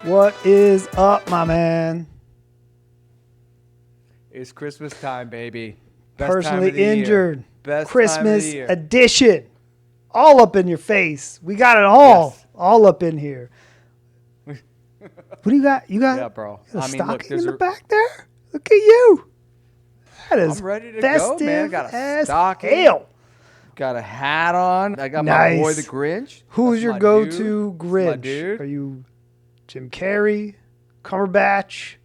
What is up, my man? It's Christmas time, baby. Best Personally time of the injured. Year. Best Christmas time of the year. edition. All up in your face. We got it all. Yes. All up in here. What do you got? You got Yeah, bro. a I mean, stocking look, in there's the back there? Look at you. That is I'm ready to festive go, man. I got a as stocking. hell. Got a hat on. I got Nice. my boy the Grinch. Who's That's your my go-to dude. That's my Grinch? dude. Are you Jim Carrey, Cumberbatch,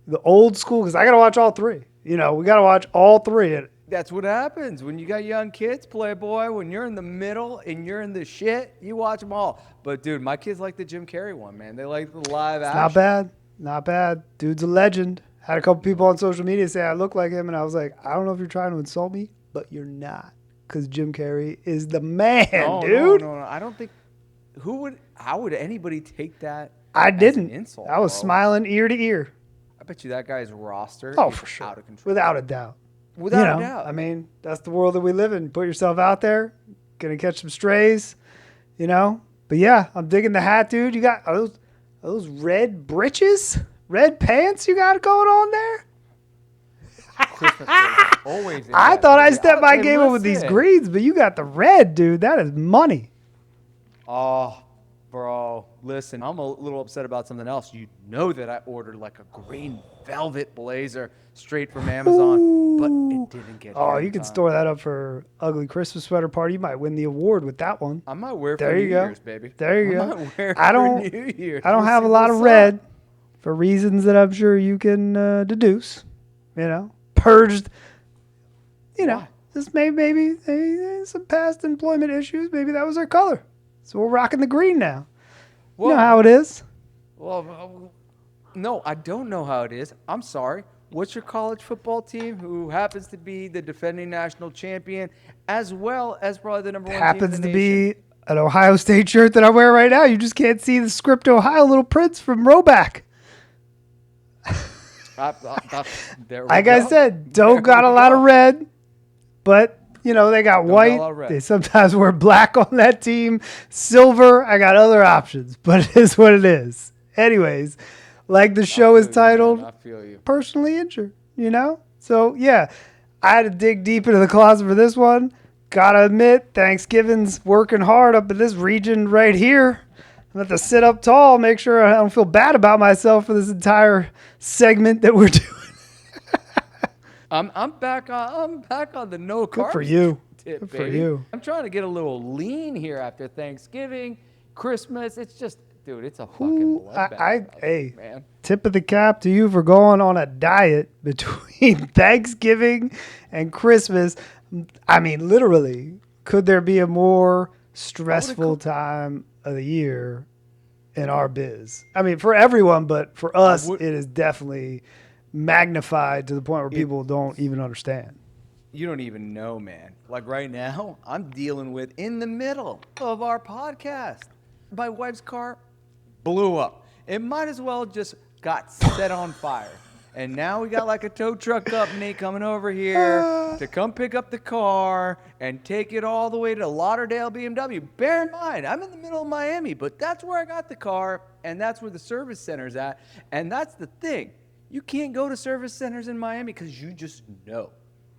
the old school? Because I got to watch all three. You know, we got to watch all three. That's what happens when you got young kids, Playboy. When you're in the middle and you're in the shit, you watch them all. But, dude, my kids like the Jim Carrey one, man. They like the live action. Not bad. Not bad. Dude's a legend. Had a couple people on social media say I look like him, and I was like, I don't know if you're trying to insult me, but you're not. Because Jim Carrey is the man, dude. No. I don't think how would anybody take that I as didn't. an insult, I was bro? smiling ear to ear. I bet you that guy's roster Oh, is for sure. out of control. Without a doubt. Without You a know, doubt. I mean, that's the world that we live in. Put yourself out there. Gonna catch some strays, you know? But yeah, I'm digging the hat, dude. You got are those red breeches? Red pants you got going on there? Christmas is always in I that thought I movie. stepped my Hey, game up with these listen. greens, but you got the red, dude. That is money. Oh, bro, listen, I'm a little upset about something else. You know that I ordered like a green velvet blazer straight from Amazon, but it didn't get Oh, here you in can time. store that up for ugly Christmas sweater party. You might win the award with that one. I might wear it There for you New go. Year's, baby. There you I go. might wear it I don't- for New Year's. I don't We'll have a see lot of what's red up. for reasons that I'm sure you can deduce. You know, purged. You know, Why? just maybe some past employment issues. Maybe that was their color. So we're rocking the green now. You know how it is. Well, no, I don't know how it is. I'm sorry. What's your college football team who happens to be the defending national champion as well as probably the number one Happens team to in the nation? be an Ohio State shirt that I wear right now. You just can't see the script Ohio Little Prince from Roback. There we Like I go. said, don't There got a we lot of go. red, but you know they got Don't got a white. lot of red. They sometimes wear black on that team, silver. I got other options, but it is what it is. Anyways, like the show is I feel you, man. titled I feel you. "Personally Injured," you know. So yeah, I had to dig deep into the closet for this one. Gotta admit, Thanksgiving's working hard up in this region right here. I'm going to have to sit up tall, make sure I don't feel bad about myself for this entire segment that we're doing. I'm back on the no carbs. Good for you. Tip, Good for baby. you. I'm trying to get a little lean here after Thanksgiving, Christmas. It's just, dude, it's a fucking Ooh, bloodbath. out there, hey, man. tip of the cap to you for going on a diet between Thanksgiving and Christmas. I mean, literally, could there be a more stressful time of the year in our biz? I mean, for everyone, but for us, it is definitely magnified to the point where people don't even understand. You don't even know, man. Like right now, I'm dealing with in the middle of our podcast. My wife's car blew up. It might as well just got set on fire. And now we got like a tow truck company coming over here to come pick up the car and take it all the way to Lauderdale BMW. Bear in mind, I'm in the middle of Miami, but that's where I got the car, and that's where the service center's at. And that's the thing. You can't go to service centers in Miami because you just know.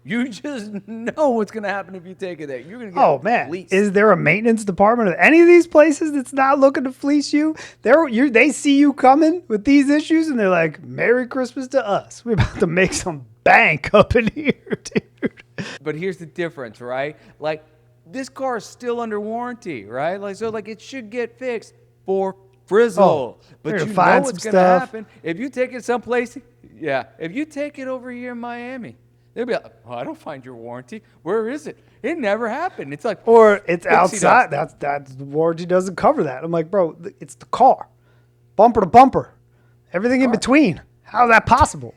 You just know what's going to happen if you take it there. You're going to get Oh man, fleeced. is there a maintenance department of any of these places that's not looking to fleece you? They see you coming with these issues and they're like, "Merry Christmas to us. We're about to make some bank up in here, dude." But here's the difference, right? Like, this car is still under warranty, right? So it should get fixed for frizzle. Oh, But they're you gonna know find what's some going to stuff. happen if you take it someplace. Yeah, if you take it over here in Miami, they'll be like, "Oh, I don't find your warranty. Where is it? It never happened." It's like, Or it's Pixie outside. dust. That's the warranty doesn't cover that. I'm like, bro, it's the car, bumper to bumper, everything in between. How is that possible?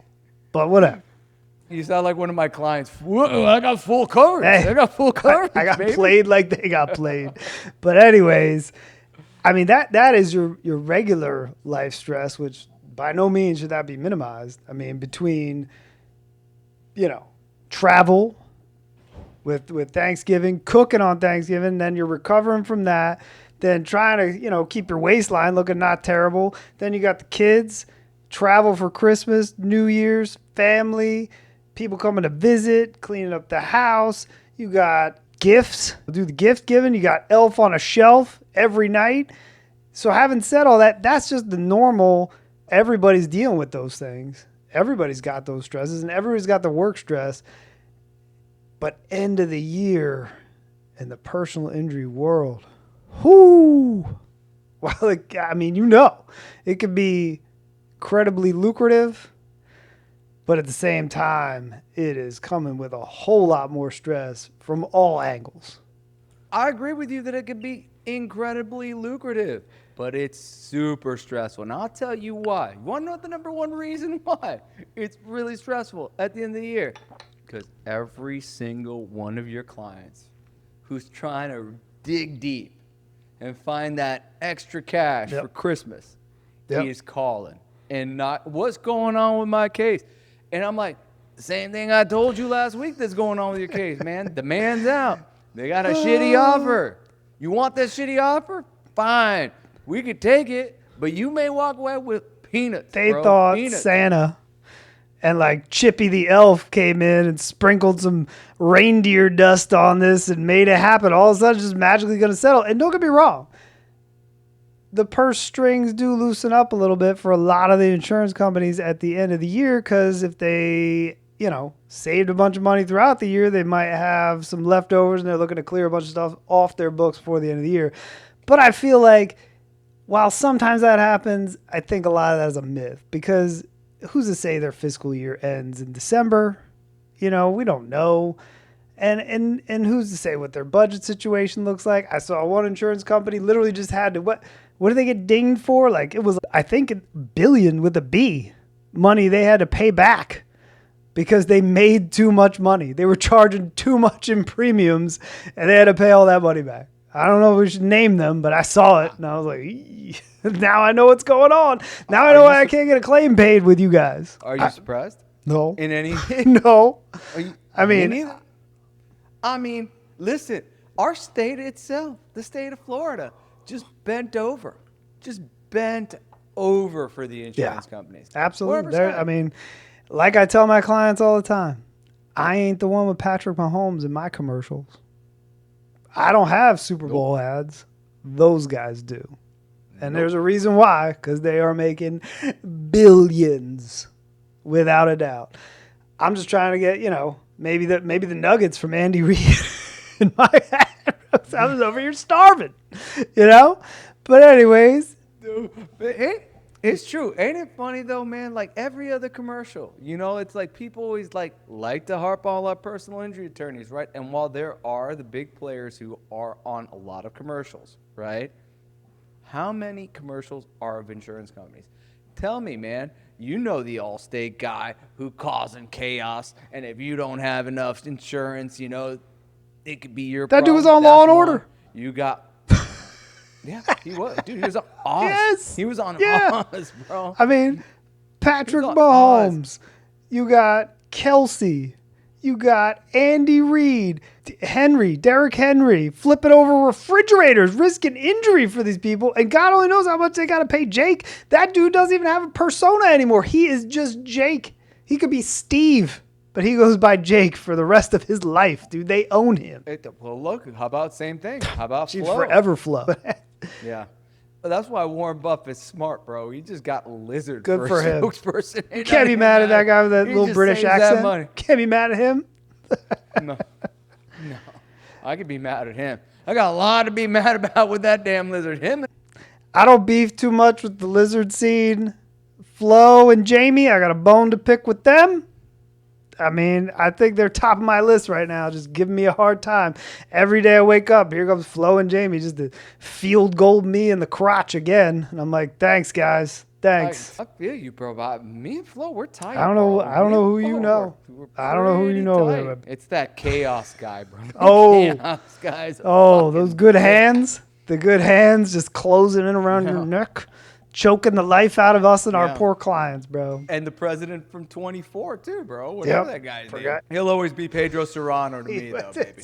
But whatever. You sound like one of my clients. Whoa, I got full coverage. Hey, I got full coverage. I got baby. played like they got played. But anyways, I mean that is your regular life stress, which by no means should that be minimized. I mean, between travel, with Thanksgiving, cooking on Thanksgiving, then you're recovering from that, then trying to, keep your waistline looking not terrible. Then you got the kids, travel for Christmas, New Year's, family, people coming to visit, cleaning up the house. You got gifts, do the gift giving. You got Elf on a Shelf every night. So having said all that, that's just the normal. Everybody's dealing with those things. Everybody's got those stresses, and everybody's got the work stress. But end of the year in the personal injury world, whoo! Well, it could be incredibly lucrative, but at the same time, it is coming with a whole lot more stress from all angles. I agree with you that it could be incredibly lucrative, but it's super stressful. And I'll tell you why. You want to know the number one reason why it's really stressful at the end of the year? Because every single one of your clients who's trying to dig deep and find that extra cash for Christmas, he is calling and not, what's going on with my case? And I'm like, same thing I told you last week that's going on with your case, man. Demand's out. They got a shitty offer. You want that shitty offer? Fine. We could take it, but you may walk away with peanuts. They thought Santa and like Chippy the elf came in and sprinkled some reindeer dust on this and made it happen. All of a sudden, it's just magically going to settle. And don't get me wrong. The purse strings do loosen up a little bit for a lot of the insurance companies at the end of the year, because if they, saved a bunch of money throughout the year, they might have some leftovers and they're looking to clear a bunch of stuff off their books before the end of the year. But I feel like while sometimes that happens, I think a lot of that is a myth, because who's to say their fiscal year ends in December? We don't know. And who's to say what their budget situation looks like? I saw one insurance company literally just had to, what did they get dinged for? Like, it was, I think, $1 billion with a B money they had to pay back because they made too much money. They were charging too much in premiums and they had to pay all that money back. I don't know if we should name them, but I saw it and I was like, now I know what's going on. Now I know why I can't get a claim paid with you guys. Are you surprised? No. In any? No. I mean, listen, our state itself, the state of Florida, just bent over for the insurance companies. Absolutely. Like I tell my clients all the time, I ain't the one with Patrick Mahomes in my commercials. I don't have Super Bowl ads. Those guys do. And there's a reason why, because they are making billions, without a doubt. I'm just trying to get, maybe the nuggets from Andy Reid in my head. I was over here starving, But anyways. It's true. Ain't it funny though, man? Like every other commercial, it's like people always like to harp on our personal injury attorneys, right? And while there are the big players who are on a lot of commercials, right? How many commercials are of insurance companies? Tell me, man. The Allstate guy who causing chaos, and if you don't have enough insurance, it could be your problem. That dude was on Law and Order. You got. Yeah, he was. Dude, he was on Oz. Yes. He was on Oz, bro. Patrick Mahomes. You got Kelsey. You got Andy Reid. Derrick Henry, flipping over refrigerators, risking injury for these people. And God only knows how much they got to pay Jake. That dude doesn't even have a persona anymore. He is just Jake. He could be Steve, but he goes by Jake for the rest of his life, dude. They own him. Well, look, how about same thing? How about Flo? Forever Flo. Yeah. But that's why Warren Buffett's smart, bro. He just got Lizard Good for him. Spokesperson. You can't be mad at that guy with that little British accent. Can't be mad at him. No. I could be mad at him. I got a lot to be mad about with that damn Lizard. I don't beef too much with the Lizard scene. Flo and Jamie, I got a bone to pick with them. I think they're top of my list right now, just giving me a hard time. Every day I wake up, here comes Flo and Jamie, just to field goal me in the crotch again. And I'm like, thanks, guys. Thanks. I feel you, bro. But me and Flo, we're tight. I don't know who you know. I don't know who you know. It's that chaos guy, bro. Chaos guys. Those good hands. The good hands just closing in around your neck. choking the life out of us and our Yeah. poor clients, bro. And the president from 24 too, bro. Whatever Yep. that guy's name. Forgot. He'll always be Pedro Serrano to me, though, baby.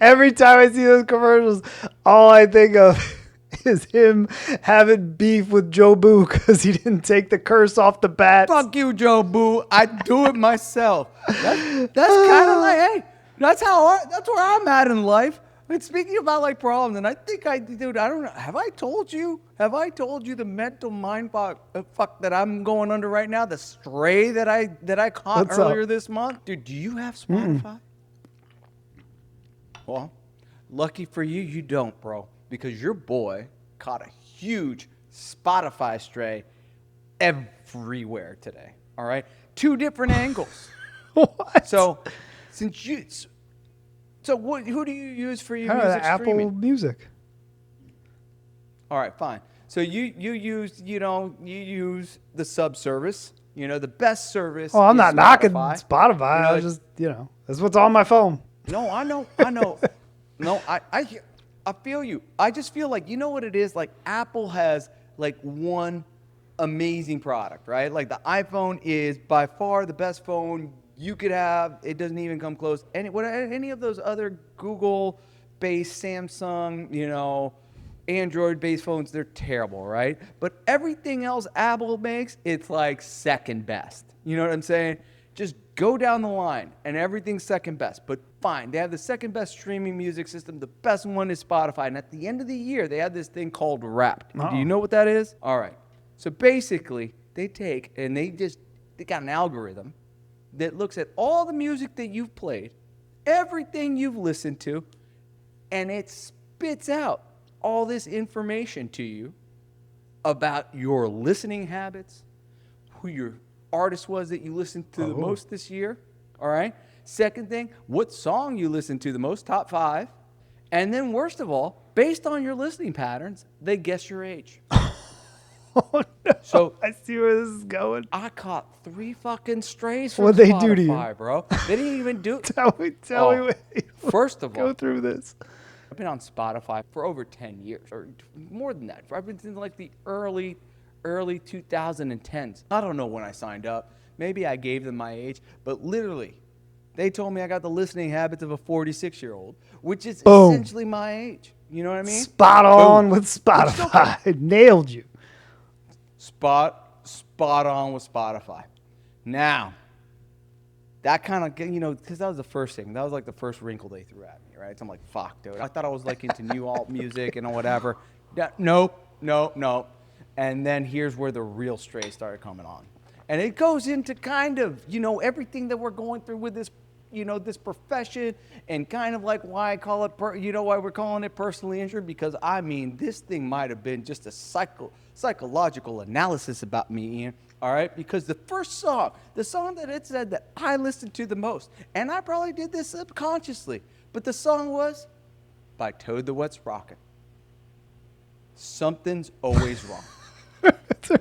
Every time I see those commercials, all I think of is him having beef with Joe Boo because he didn't take the curse off the bat. Fuck you, Joe Boo. I do it myself. That's kind of like, hey, that's where I'm at in life. But speaking about like problems, and I think I don't know. Have I told you the mental mind fuck that I'm going under right now? The stray that I caught What's earlier up? this month? Dude, do you have Spotify? Well, lucky for you, you don't, bro. Because your boy caught a huge Spotify stray everywhere today. All right? 2 different angles. What? So, who do you use for your music Apple streaming? Music. All right, fine. So you use the sub service. The best service. Oh, I'm is not knocking You Spotify. know, I just, that's what's on my phone. No, I know. No, I feel you. I just feel like, you know what it is? Like Apple has like one amazing product, right? Like the iPhone is by far the best phone you could have. It doesn't even come close. Any of those other Google-based, Samsung, Android-based phones, they're terrible, right? But everything else Apple makes, it's like second best. You know what I'm saying? Just go down the line, and everything's second best. But fine, they have the second best streaming music system. The best one is Spotify. And at the end of the year, they have this thing called Wrapped. Do you know what that is? All right. So basically, they take and they got an algorithm that looks at all the music that you've played, everything you've listened to, and it spits out all this information to you about your listening habits, who your artist was that you listened to the most this year. All right. Second thing, what song you listened to the most, top 5. And then worst of all, based on your listening patterns, they guess your age. Oh, no. So I see where this is going. I caught 3 fucking strays from What'd they Spotify, do to you? bro. They didn't even do Tell me. First of all, Go through this. I've been on Spotify for over 10 years, or more than that. I've been in like the early 2010s. I don't know when I signed up. Maybe I gave them my age, but literally, they told me I got the listening habits of a 46-year-old, which is essentially my age. You know what I mean? Spot on with Spotify. Nailed you. Spot on with Spotify. Now, that kind of, because that was the first thing. That was like the first wrinkle they threw at me, right? So I'm like, fuck, dude. I thought I was like into new alt music and whatever. Nope. And then here's where the real strays started coming on. And it goes into kind of, everything that we're going through with this, this profession, and kind of like why I call it, why we're calling it personally injured, because this thing might have been just a psychological analysis about me, Ian. All right, because the first song, the song that it said that I listened to the most, and I probably did this subconsciously, but the song was by Toad the Wet Sprocket. Something's always wrong.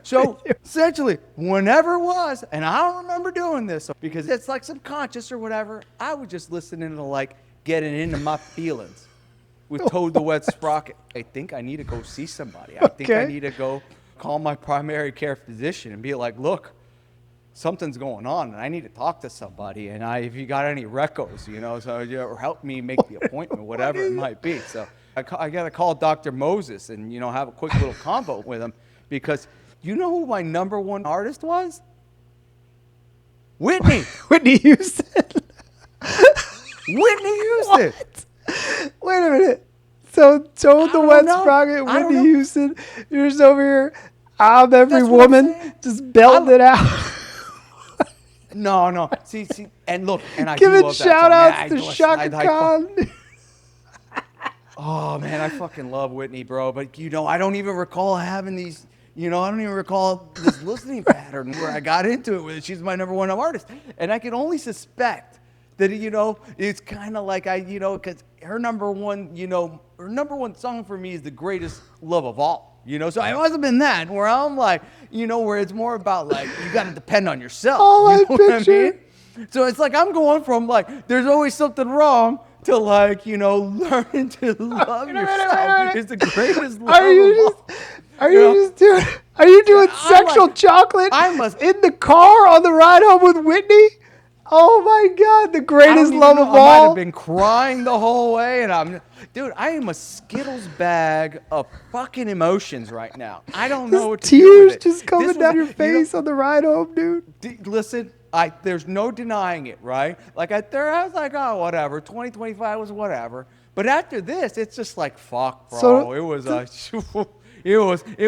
So essentially, whenever it was, and I don't remember doing this because it's like subconscious or whatever, I was just listening to like getting into my feelings with Toad the Wet Sprocket. I think I need to go see somebody. I think I need to go call my primary care physician and be like, look, something's going on and I need to talk to somebody. And if you got any recos, so help me make the appointment, whatever it might be. So I got to call Dr. Moses and, have a quick little convo with him, because you know who my number one artist was? Whitney. Whitney Houston. Whitney Houston. What? Wait a minute. So Toad the Wet Sprocket, Whitney Houston, you're just over here, I'm every woman, just belting it out. No. See, and look, and I giving shout outs to to Shaka Khan. Oh man, I fucking love Whitney, bro. But I don't even recall having these. I don't even recall this listening pattern where I got into it with. She's my number one artist, and I can only suspect that it's kind of like because her number one song for me is The Greatest Love of All. So it wasn't been that where I'm like, where it's more about like you got to depend on yourself. All I picture. So it's like I'm going from like there's always something wrong to like learning to love yourself is the greatest love of all. Are You you know? just doing? Are you doing I'm sexual like, chocolate I must. in the car on the ride home with Whitney? Oh my God, the I greatest don't even love know. of I might have all. been crying the whole way, and dude, I am a Skittles bag of fucking emotions right now. I don't know Just what to do with tears it. just This coming was, down your you know, face on the ride home, dude. listen, there's no denying it, right? Like I was like, oh, whatever. 2025 was whatever. But after this, it's just like, fuck, So bro. It was a, it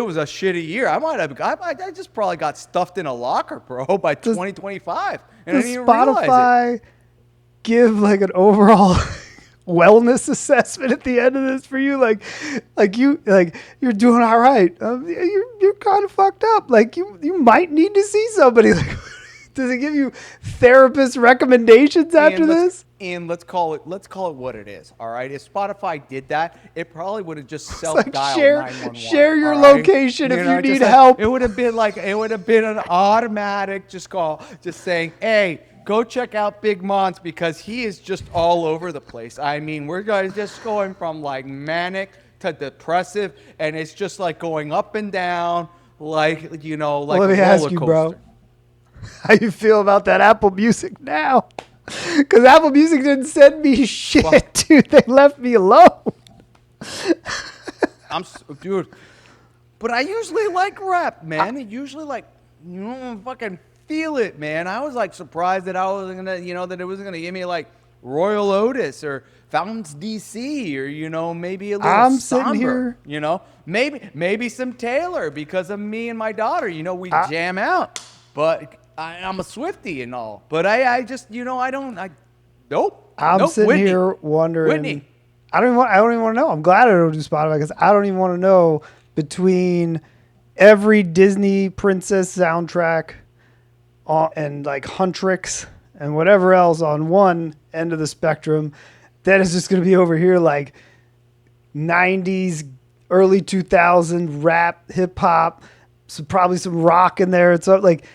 was a shitty year. I just probably got stuffed in a locker, bro, by does 2025, and I does didn't even realize it. Spotify give like an overall wellness assessment at the end of this for you? Like you're doing all right. You're kind of fucked up. Like you might need to see somebody. Like, does it give you therapist recommendations after And let's this? and let's call it what it is. All right. If Spotify did that, it probably would have just It's like self-dialed 911. share your All right. location if you need Just like help. it would have been like it would have been an automatic just call, just saying, hey, go check out Big Monts because he is just all over the place. I mean, we're guys just going from like manic to depressive, and it's just like going up and down, like Well, like let a me roller ask you, bro. coaster. How you feel about that Apple Music now? Because Apple Music didn't send me shit, Well, dude. They left me alone. dude. But I usually like rap, man. I usually like, fucking feel it, man. I was like surprised that I wasn't gonna, that it wasn't gonna give me like Royal Otis or Fountains DC or maybe a little I'm sitting somber, here. maybe some Taylor because of me and my daughter. We I, jam out. But I'm a Swiftie and all. But I just, nope, I'm nope. sitting Whitney, here wondering. Whitney. I don't even want to know. I'm glad I don't do Spotify because I don't even want to know between every Disney princess soundtrack and like Huntrix and whatever else on one end of the spectrum. That is just going to be over here like 90s, early 2000s rap, hip hop, probably some rock in there. It's like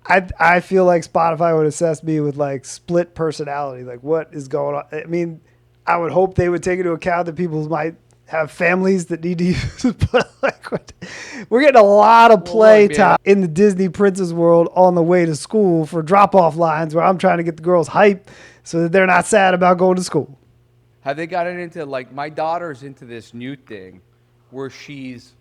I feel like Spotify would assess me with like split personality. Like what is going on? I mean, I would hope they would take into account that people might have families that need to use it, but like we're getting a lot of play time in the Disney princess world on the way to school for drop-off lines where I'm trying to get the girls hyped so that they're not sad about going to school. Have they gotten into, like, my daughter's into this new thing where she's,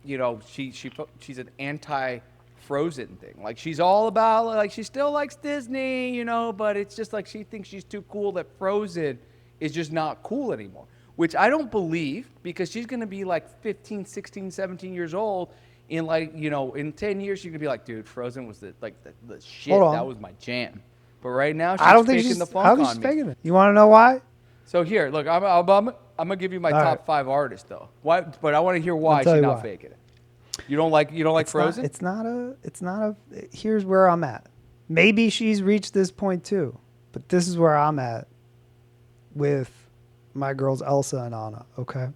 she's an anti-Frozen thing. Like, she's all about, like, she still likes Disney, but it's just like she thinks she's too cool that Frozen is just not cool anymore. Which I don't believe because she's going to be like 15, 16, 17 years old. In like, in 10 years, she's going to be like, dude, Frozen was the shit. That was my jam. But right now, she's faking the funk on me. Faking it. You want to know why? So here, look, I'm going to give you my top 5 artists, though. Why? But I want to hear why she's not faking it. You don't like Frozen? It's not a, here's where I'm at. Maybe she's reached this point too, but this is where I'm at with my girls Elsa and Anna, okay?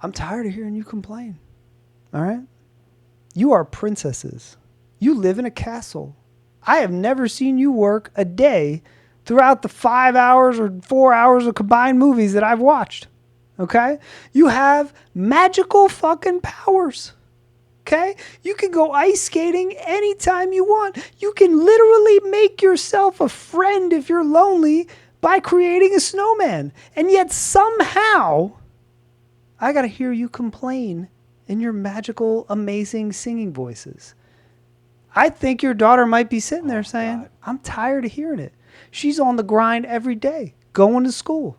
I'm tired of hearing you complain, all right? You are princesses. You live in a castle. I have never seen you work a day throughout the 5 hours or 4 hours of combined movies that I've watched, okay? You have magical fucking powers, okay? You can go ice skating anytime you want. You can literally make yourself a friend if you're lonely by creating a snowman. And yet somehow, I got to hear you complain in your magical, amazing singing voices. I think your daughter might be sitting there saying, God, I'm tired of hearing it. She's on the grind every day, going to school,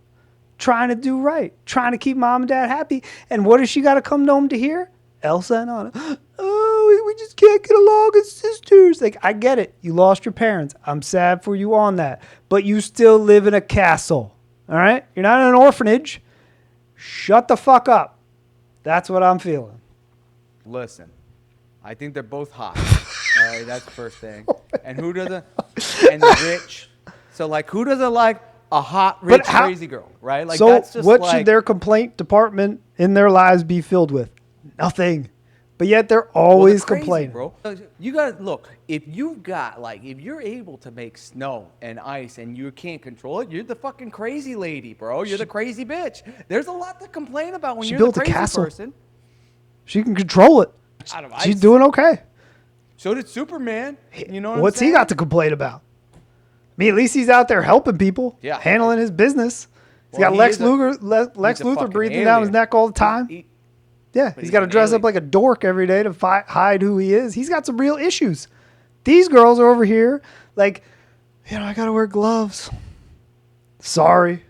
trying to do right, trying to keep mom and dad happy. And what does she got to come home to hear? Elsa and Anna. Oh, we just can't get along as sisters. Like, I get it. You lost your parents. I'm sad for you on that. But you still live in a castle. All right? You're not in an orphanage. Shut the fuck up. That's what I'm feeling. Listen, I think they're both hot. All right, that's the first thing. And who doesn't? And the rich. So, like, who doesn't like a hot, rich, crazy girl, right? Like, so that's just what should their complaint department in their lives be filled with? Nothing. But yet they're always complaining. Bro. You got to look, if you're able to make snow and ice and you can't control it, you're the fucking crazy lady, bro. You're the crazy bitch. There's a lot to complain about when you're the crazy person. She can control it. Out of She's ice. doing okay. So did Superman. You know what What's I'm saying? he got to complain about? I mean, at least he's out there helping people, Yeah. handling his business. He's Well, got he Lex is a- Luthor, Lex He's a Luthor fucking breathing down his alien. neck all the time. Yeah, But he's got to an dress up alien. like a dork every day to hide who he is. He's got some real issues. These girls are over here like, I got to wear gloves. Sorry.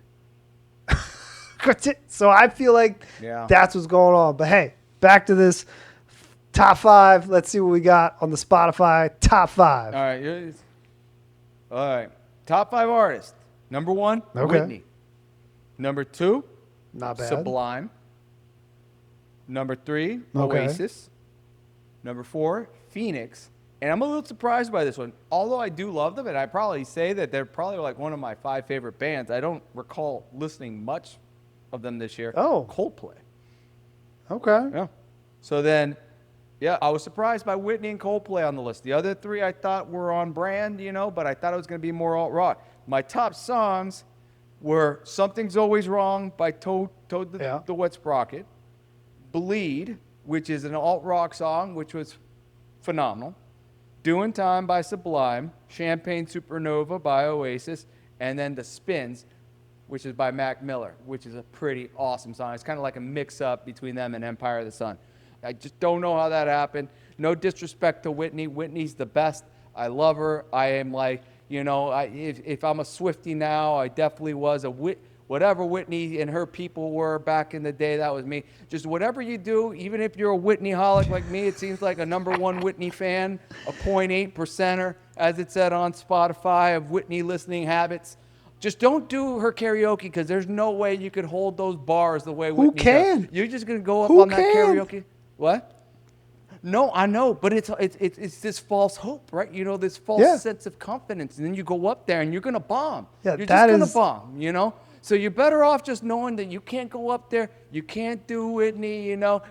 So I feel like that's what's going on. But hey, back to this top 5. Let's see what we got on the Spotify top 5. All right. Top 5 artists. Number 1, Okay. Whitney. Number 2, Not bad. Sublime. Number 3, Okay. Oasis. Number 4, Phoenix. And I'm a little surprised by this one. Although I do love them, and I probably say that they're probably like one of my 5 favorite bands. I don't recall listening much of them this year. Oh. Coldplay. Okay. Yeah. So then, I was surprised by Whitney and Coldplay on the list. The other 3 I thought were on brand, but I thought it was going to be more alt-rock. My top songs were Something's Always Wrong by Toad the Wet Sprocket, Bleed, which is an alt-rock song, which was phenomenal, Doing Time by Sublime, Champagne Supernova by Oasis, and then The Spins, which is by Mac Miller, which is a pretty awesome song. It's kind of like a mix-up between them and Empire of the Sun. I just don't know how that happened. No disrespect to Whitney. Whitney's the best. I love her. I am like, if I'm a Swiftie now, I definitely was whatever Whitney and her people were back in the day, that was me. Just whatever you do, even if you're a Whitney-holic like me, it seems like a number 1 Whitney fan, a 0.8%er, as it said on Spotify, of Whitney listening habits. Just don't do her karaoke because there's no way you could hold those bars the way Whitney can? does. You're just going to go up Who on that can? karaoke? What? No, I know, but it's this false hope, right? This false sense of confidence. And then you go up there and you're going to bomb. Yeah, you're that just going is- to bomb, So you're better off just knowing that you can't go up there. You can't do Whitney,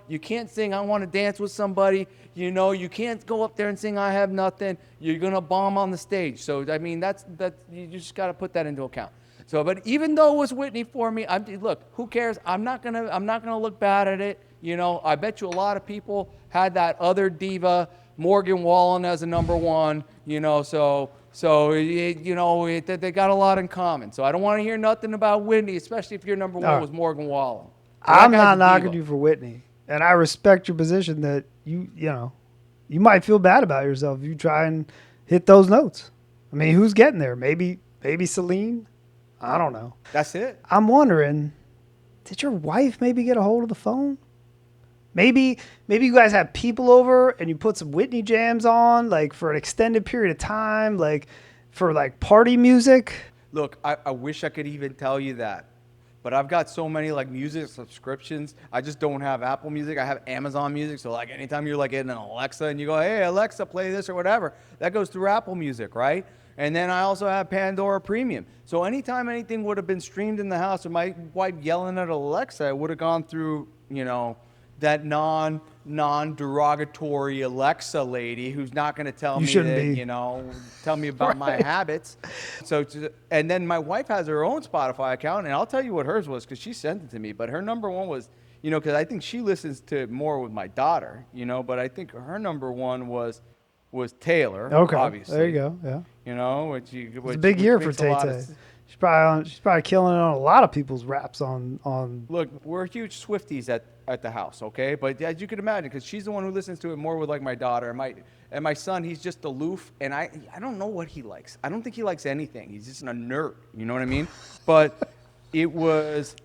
You can't sing I Want to Dance with Somebody. You can't go up there and sing I Have Nothing. You're going to bomb on the stage. So, I mean, that's you just got to put that into account. So, but even though it was Whitney for me, look, who cares? I'm not gonna look bad at it. I bet you a lot of people had that other diva, Morgan Wallen, as a number 1. They got a lot in common. So I don't want to hear nothing about Whitney, especially if your number 1 was Morgan Wallen. I'm not knocking you for Whitney, and I respect your position that you might feel bad about yourself if you try and hit those notes. I mean, who's getting there? Maybe Celine. I don't know. That's it. I'm wondering, did your wife maybe get a hold of the phone? Maybe you guys have people over and you put some Whitney jams on, like for an extended period of time, like for like party music. Look, I wish I could even tell you that, but I've got so many like music subscriptions. I just don't have Apple Music. I have Amazon Music. So like anytime you're like in an Alexa and you go, hey Alexa, play this or whatever, that goes through Apple Music, right? And then I also have Pandora Premium. So anytime anything would have been streamed in the house, or my wife yelling at Alexa, it would have gone through, that non-derogatory Alexa lady who's not going to tell me that, tell me about my habits. And then my wife has her own Spotify account, and I'll tell you what hers was because she sent it to me. But her number 1 was, because I think she listens to it more with my daughter, but I think her number 1 was Taylor. Okay, obviously. there you go. Yeah, which it's a big year for Tay Tay. She's probably killing it on a lot of people's raps on. Look, we're huge Swifties at the house, okay? But as you can imagine, because she's the one who listens to it more with like my daughter and my son. He's just aloof, and I don't know what he likes. I don't think he likes anything. He's just a nerd. You know what I mean? But it was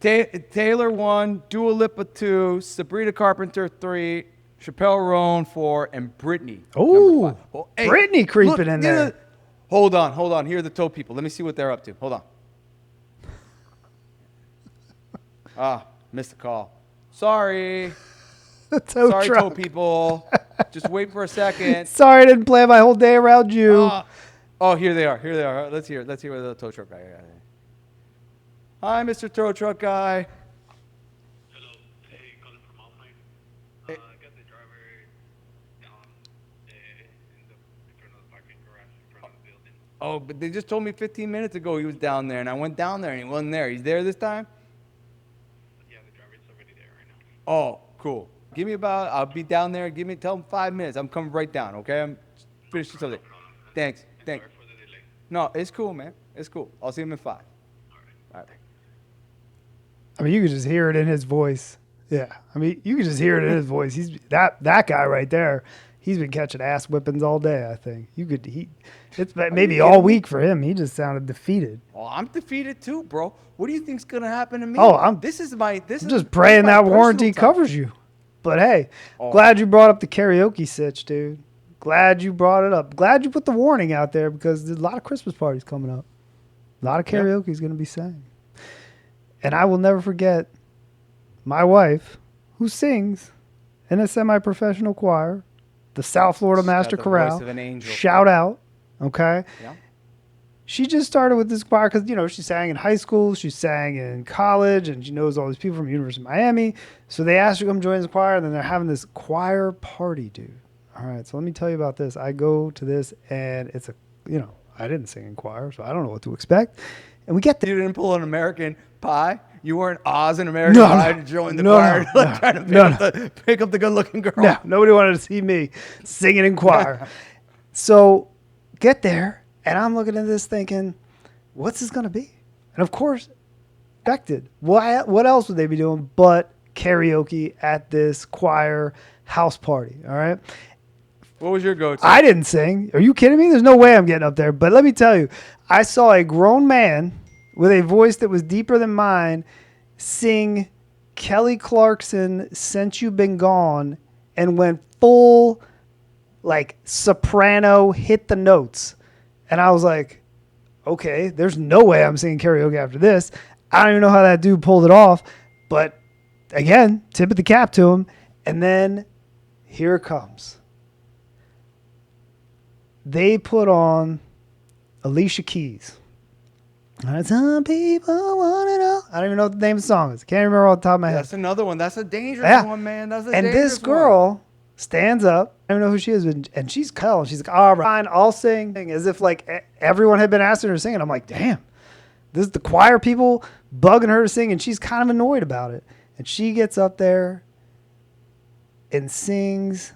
Taylor 1, Dua Lipa 2, Sabrina Carpenter 3, Chappelle Roan 4, and Britney. Oh, hey, Britney creeping in there. Hold on. Here are the toe people. Let me see what they're up to. Hold on. Missed the call. Sorry. Sorry, toe people. Just wait for a second. Sorry, I didn't plan my whole day around you. Here they are. Let's hear what the tow truck guy is. Hi, Mr. Tow Truck Guy. Hello. Hey, calling from Alpine. I got the driver down in front of the parking garage in front of the building. Oh, but they just told me 15 minutes ago he was down there, and I went down there, and he wasn't there. He's there this time? Yeah, the driver's already there right now. Oh, cool. Give me about. I'll be down there. Tell them 5 minutes. I'm coming right down. Okay. I'm finishing something. Thanks. Thanks. Sorry for the delay. No, it's cool, man. It's cool. I'll see him in 5. All right. All right. I mean, you could just hear it in his voice. Yeah, I mean, you could just hear it in his voice. He's that guy right there. He's been catching ass whippings all day. I think it's maybe all week for him. He just sounded defeated. Oh, I'm defeated too, bro. What do you think's gonna happen to me? Oh, I'm just praying that warranty covers you. But hey, glad you brought up the karaoke sitch, dude. Glad you brought it up. Glad you put the warning out there because there's a lot of Christmas parties coming up. A lot of karaoke is going to be sang. And I will never forget my wife, who sings in a semi-professional choir, the South Florida Master Chorale. Voice of an angel. Shout out, okay? Yeah. She just started with this choir because, she sang in high school, she sang in college, and she knows all these people from the University of Miami. So they asked her to come join the choir, and then they're having this choir party, dude. All right, so let me tell you about this. I go to this, and it's I didn't sing in choir, so I don't know what to expect. And we get there. You didn't pull an American Pie? You weren't Oz and American Pie to join the choir, trying to pick up the good-looking girl? No, nobody wanted to see me singing in choir. So get there. And I'm looking at this thinking, what's this going to be? And of course, expected. What else would they be doing but karaoke at this choir house party? All right. What was your go-to? I didn't sing. Are you kidding me? There's no way I'm getting up there. But let me tell you, I saw a grown man with a voice that was deeper than mine sing Kelly Clarkson, Since You've Been Gone, and went full soprano, hit the notes. And I was like, okay, there's no way I'm singing karaoke after this. I don't even know how that dude pulled it off. But again, tip of the cap to him. And then here it comes. They put on Alicia Keys. Some people want to know. I don't even know what the name of the song is. I can't remember off the top of my head. That's another one. That's a dangerous one, man. That's a dangerous one. And this girl stands up. I don't know who she is, and she's calm. She's like, all right, I'll sing. As if everyone had been asking her to sing. And I'm like, damn, this is the choir people bugging her to sing, and she's kind of annoyed about it. And she gets up there and sings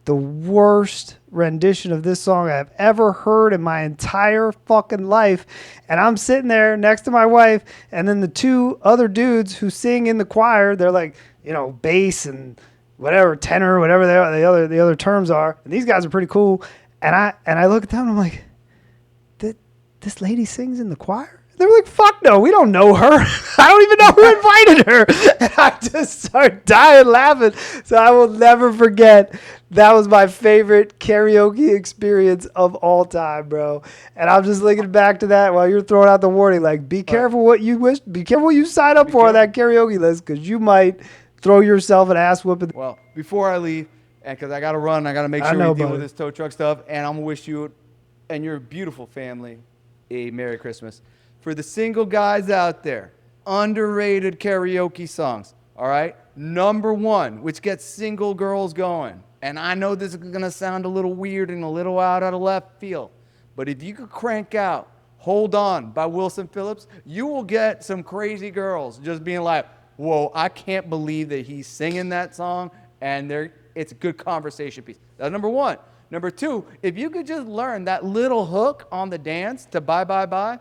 the worst rendition of this song I've ever heard in my entire fucking life. And I'm sitting there next to my wife, and then the two other dudes who sing in the choir, they're like, bass and whatever, tenor, whatever the other terms are. And these guys are pretty cool. And I look at them and I'm like, this lady sings in the choir? They were like, fuck no, we don't know her. I don't even know who invited her. And I just started dying laughing. So I will never forget. That was my favorite karaoke experience of all time, bro. And I'm just looking back to that while you're throwing out the warning. Be careful what you wish. Be careful what you sign up for on that karaoke list, because you might throw yourself an ass whooping. Well, before I leave, and because I got to run, I got to make sure we deal with this tow truck stuff. And I'm going to wish you and your beautiful family a Merry Christmas. For the single guys out there, underrated karaoke songs, all right? Number one, which gets single girls going. And I know this is going to sound a little weird and a little out of left field, but if you could crank out Hold On by Wilson Phillips, you will get some crazy girls just being like, whoa, I can't believe that he's singing that song, and it's a good conversation piece. That's number one. Number two, if you could just learn that little hook on the dance to Bye Bye Bye,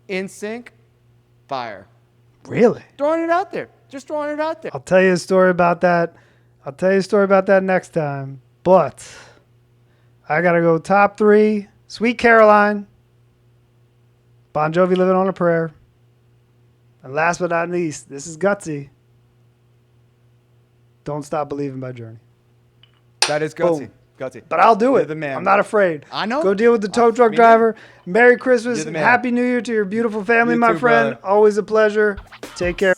In Sync, fire. Really? Throwing it out there. Just throwing it out there. I'll tell you a story about that. Next time. But I got to go top 3. Sweet Caroline. Bon Jovi, Living on a Prayer. And last but not least, this is gutsy. Don't Stop Believing by Journey. That is gutsy. Boom. Gutsy. But I'll do You're it. the man. I'm not afraid. I know. Go deal with the tow truck driver. Merry Christmas. You're the man. Happy New Year to your beautiful family, You my too, friend. brother. Always a pleasure. Take care.